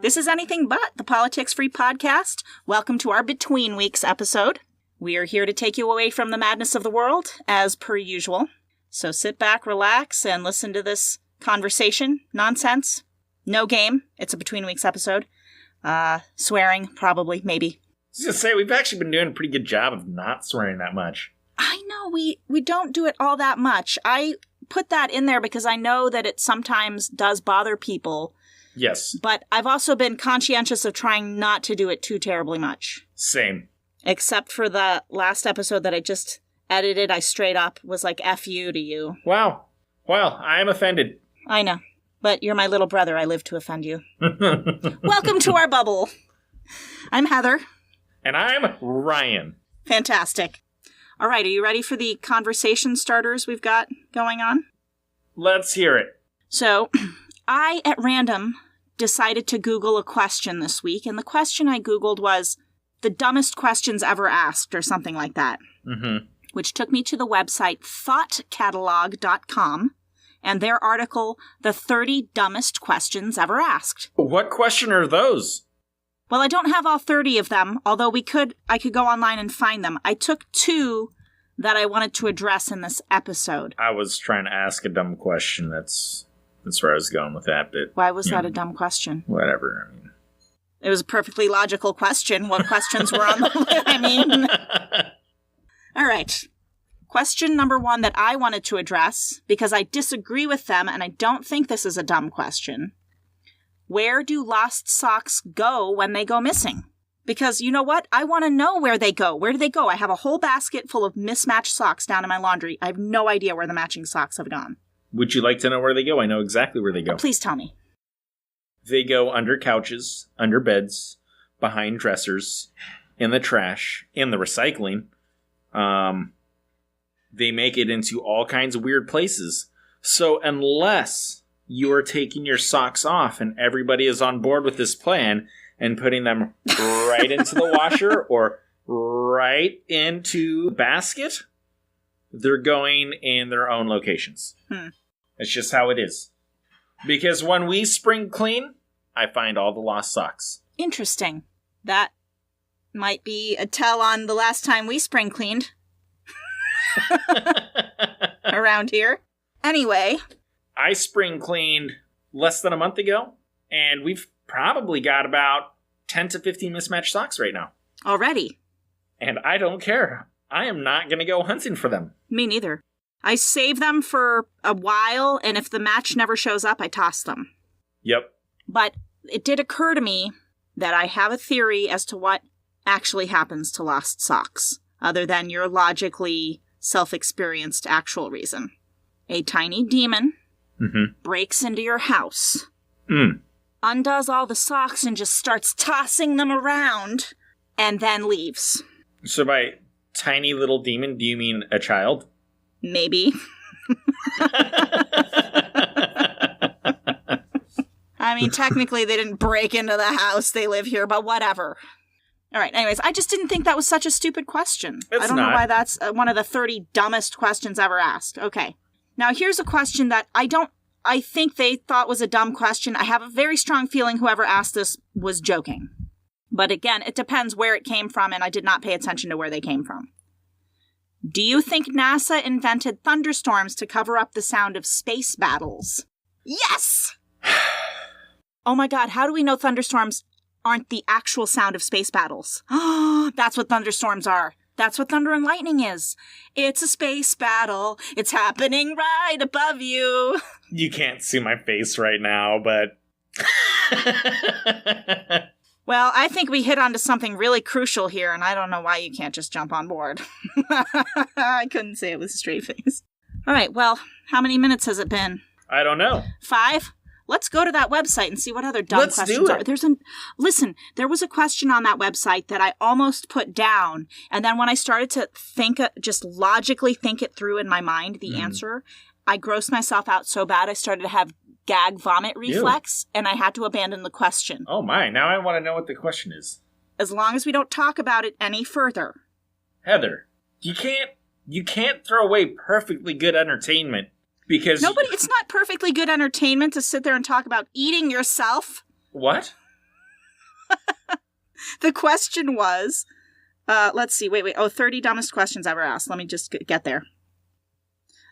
This is Anything But, the Politics Free Podcast. Welcome to our Between Weeks episode. We are here to take you away from the madness of the world, as per usual. So sit back, relax, and listen to this conversation. Nonsense. No game. It's a Between Weeks episode. Swearing, probably, maybe. I was going to say, we've actually been doing a pretty good job of not swearing that much. I know, we don't do it all that much. I put that in there because I know that it sometimes does bother people. Yes. But I've also been conscientious of trying not to do it too terribly much. Same. Except for the last episode that I just edited, I straight up was like, F you to you. Wow. Well, I am offended. I know. But you're my little brother. I live to offend you. Welcome to our bubble. I'm Heather. And I'm Ryan. Fantastic. All right, are you ready for the conversation starters we've got going on? Let's hear it. So, I, at random, decided to Google a question this week, and the question I Googled was the dumbest questions ever asked, or something like that. Mm-hmm. Which took me to the website thoughtcatalog.com, and their article, The 30 Dumbest Questions Ever Asked. What question are those? Well, I don't have all 30 of them, although I could go online and find them. I took 2 that I wanted to address in this episode. I was trying to ask a dumb question. That's where I was going with that. But why was that a dumb question? Whatever. I mean, it was a perfectly logical question. What questions were on the list? I mean, all right. Question number 1 that I wanted to address, because I disagree with them, and I don't think this is a dumb question. Where do lost socks go when they go missing? Because you know what? I want to know where they go. Where do they go? I have a whole basket full of mismatched socks down in my laundry. I have no idea where the matching socks have gone. Would you like to know where they go? I know exactly where they go. Please tell me. They go under couches, under beds, behind dressers, in the trash, in the recycling. They make it into all kinds of weird places. So unless you are taking your socks off and everybody is on board with this plan and putting them right into the washer or right into the basket, they're going in their own locations. It's just how it is. Because when we spring clean, I find all the lost socks. Interesting. That might be a tell on the last time we spring cleaned. Around here. Anyway. I spring cleaned less than a month ago, and we've probably got about 10 to 15 mismatched socks right now. Already. And I don't care. I am not going to go hunting for them. Me neither. I save them for a while, and if the match never shows up, I toss them. Yep. But it did occur to me that I have a theory as to what actually happens to lost socks, other than your logically self-experienced actual reason. A tiny demon breaks into your house, undoes all the socks and just starts tossing them around, and then leaves. So by tiny little demon, do you mean a child? Maybe. I mean, technically they didn't break into the house. They live here, but whatever. All right, anyways, I just didn't think that was such a stupid question. I don't know why that's one of the 30 dumbest questions ever asked. Okay. Now, here's a question that I think they thought was a dumb question. I have a very strong feeling whoever asked this was joking. But again, it depends where it came from, and I did not pay attention to where they came from. Do you think NASA invented thunderstorms to cover up the sound of space battles? Yes! Oh my god, how do we know thunderstorms aren't the actual sound of space battles? Oh, that's what thunderstorms are. That's what thunder and lightning is. It's a space battle. It's happening right above you. You can't see my face right now, but... Well, I think we hit onto something really crucial here, and I don't know why you can't just jump on board. I couldn't say it with a straight face. All right, well, how many minutes has it been? I don't know. 5? Let's go to that website and see what other dumb questions are. Listen, there was a question on that website that I almost put down, and then when I started to just logically think it through in my mind, the answer, I grossed myself out so bad I started to have gag vomit reflex, and I had to abandon the question. Oh my, now I want to know what the question is. As long as we don't talk about it any further. Heather, you can't throw away perfectly good entertainment because... It's not perfectly good entertainment to sit there and talk about eating yourself. What? The question was, let's see, wait. Oh, 30 dumbest questions ever asked. Let me just get there.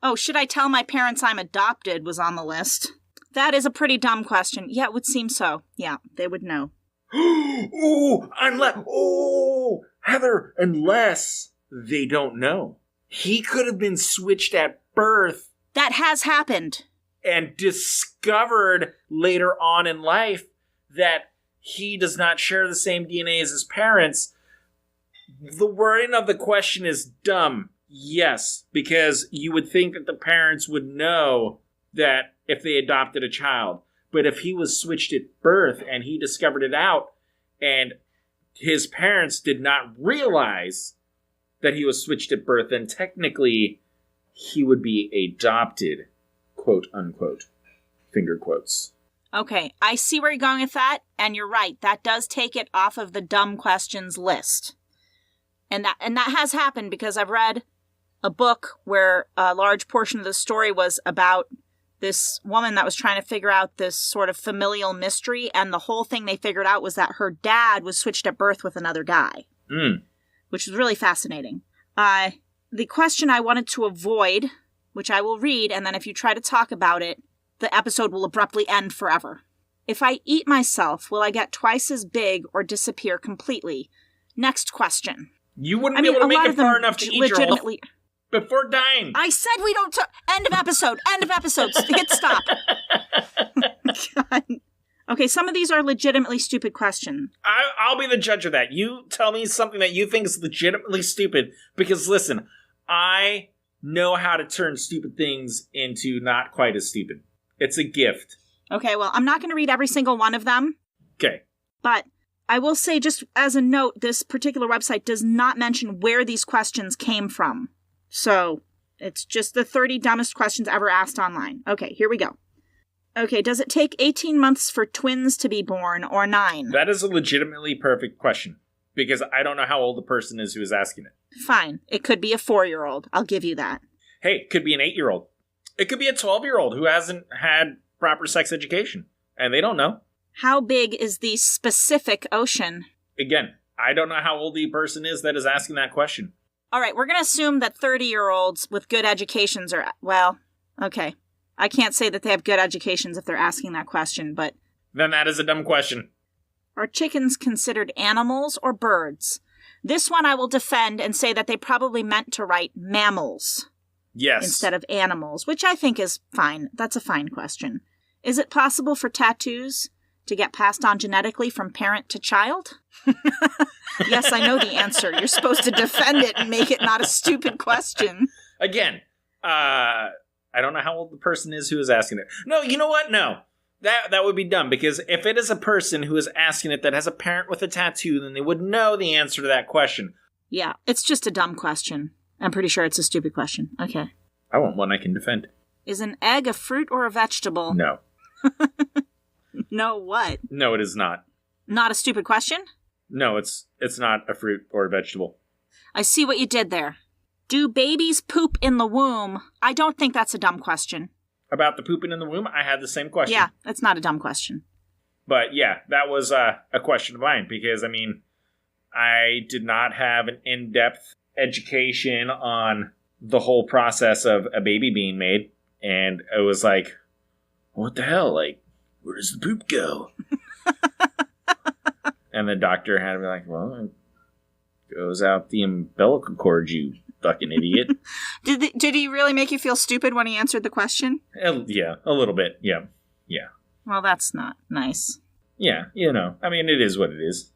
Oh, should I tell my parents I'm adopted was on the list. That is a pretty dumb question. Yeah, it would seem so. Yeah, they would know. Heather, unless they don't know. He could have been switched at birth. That has happened. And discovered later on in life that he does not share the same DNA as his parents. The wording of the question is dumb. Yes, because you would think that the parents would know that if they adopted a child. But if he was switched at birth and he discovered it out and his parents did not realize that he was switched at birth, then technically he would be adopted, quote unquote, finger quotes. Okay, I see where you're going with that, and you're right. That does take it off of the dumb questions list. And that has happened because I've read a book where a large portion of the story was about this woman that was trying to figure out this sort of familial mystery, and the whole thing they figured out was that her dad was switched at birth with another guy, which was really fascinating. The question I wanted to avoid, which I will read, and then if you try to talk about it, the episode will abruptly end forever. If I eat myself, will I get twice as big or disappear completely? Next question. You wouldn't be able to make it far enough to eat legitimately before dying. I said we don't talk. End of episode. End of episode. Hit stop. God. Okay, some of these are legitimately stupid questions. I'll be the judge of that. You tell me something that you think is legitimately stupid, because listen, I know how to turn stupid things into not quite as stupid. It's a gift. Okay, well, I'm not going to read every single one of them. Okay. But I will say, just as a note, this particular website does not mention where these questions came from. So, it's just the 30 dumbest questions ever asked online. Okay, here we go. Okay, does it take 18 months for twins to be born, or 9? That is a legitimately perfect question, because I don't know how old the person is who is asking it. Fine. It could be a 4-year-old. I'll give you that. Hey, it could be an 8-year-old. It could be a 12-year-old who hasn't had proper sex education, and they don't know. How big is the specific ocean? Again, I don't know how old the person is that is asking that question. All right, we're going to assume that 30-year-olds with good educations are, well, okay. I can't say that they have good educations if they're asking that question, but... Then that is a dumb question. Are chickens considered animals or birds? This one I will defend and say that they probably meant to write mammals. Yes. Instead of animals, which I think is fine. That's a fine question. Is it possible for tattoos to get passed on genetically from parent to child? Yes, I know the answer. You're supposed to defend it and make it not a stupid question. Again, I don't know how old the person is who is asking it. No, you know what? No. That would be dumb, because if it is a person who is asking it that has a parent with a tattoo, then they would know the answer to that question. Yeah, it's just a dumb question. I'm pretty sure it's a stupid question. Okay. I want one I can defend. Is an egg a fruit or a vegetable? No. No what? No, it is not. Not a stupid question? No, it's not a fruit or a vegetable. I see what you did there. Do babies poop in the womb? I don't think that's a dumb question. About the pooping in the womb, I had the same question. Yeah, that's not a dumb question. But yeah, that was a question of mine, because, I mean, I did not have an in-depth education on the whole process of a baby being made, and it was like, what the hell? Like, where does the poop go? And the doctor had to be like, well, it goes out the umbilical cord, you fucking idiot. Did he really make you feel stupid when he answered the question? Yeah, a little bit. Yeah. Well, that's not nice. Yeah, I mean, it is what it is.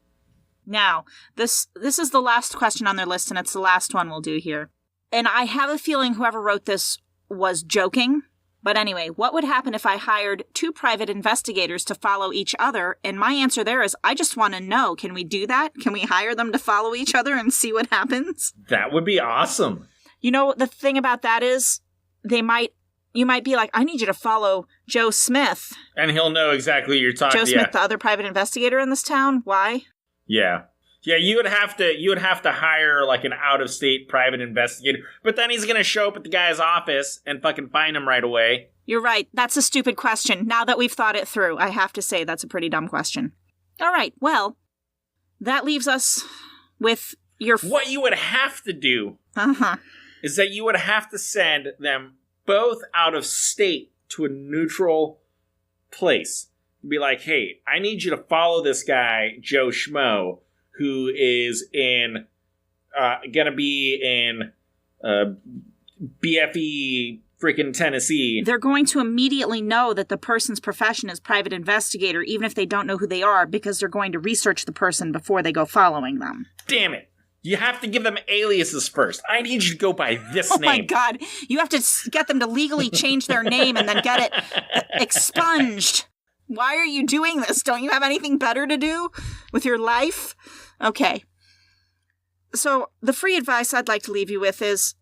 Now, this is the last question on their list, and it's the last one we'll do here. And I have a feeling whoever wrote this was joking. But anyway, what would happen if I hired 2 private investigators to follow each other? And my answer there is, I just want to know, can we do that? Can we hire them to follow each other and see what happens? That would be awesome. You know, the thing about that is, you might be like, I need you to follow Joe Smith. And he'll know exactly what you're talking about. Joe Smith, the other private investigator in this town. Why? Yeah. Yeah, you would have to hire like an out-of-state private investigator, but then he's going to show up at the guy's office and fucking find him right away. You're right. That's a stupid question. Now that we've thought it through, I have to say that's a pretty dumb question. All right, well, that leaves us with your... What you would have to do Uh-huh. is that you would have to send them both out of state to a neutral place. Be like, hey, I need you to follow this guy, Joe Schmo, who is gonna be in BFE freaking Tennessee. They're going to immediately know that the person's profession is private investigator, even if they don't know who they are, because they're going to research the person before they go following them. Damn it. You have to give them aliases first. I need you to go by this name. Oh my God. You have to get them to legally change their name and then get it expunged. Why are you doing this? Don't you have anything better to do with your life? Okay. So the free advice I'd like to leave you with is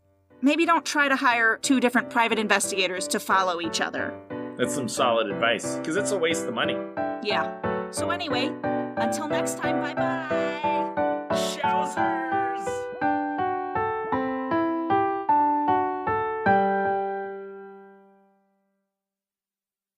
maybe don't try to hire 2 different private investigators to follow each other. That's some solid advice, because it's a waste of money. Yeah. So anyway, until next time, bye-bye.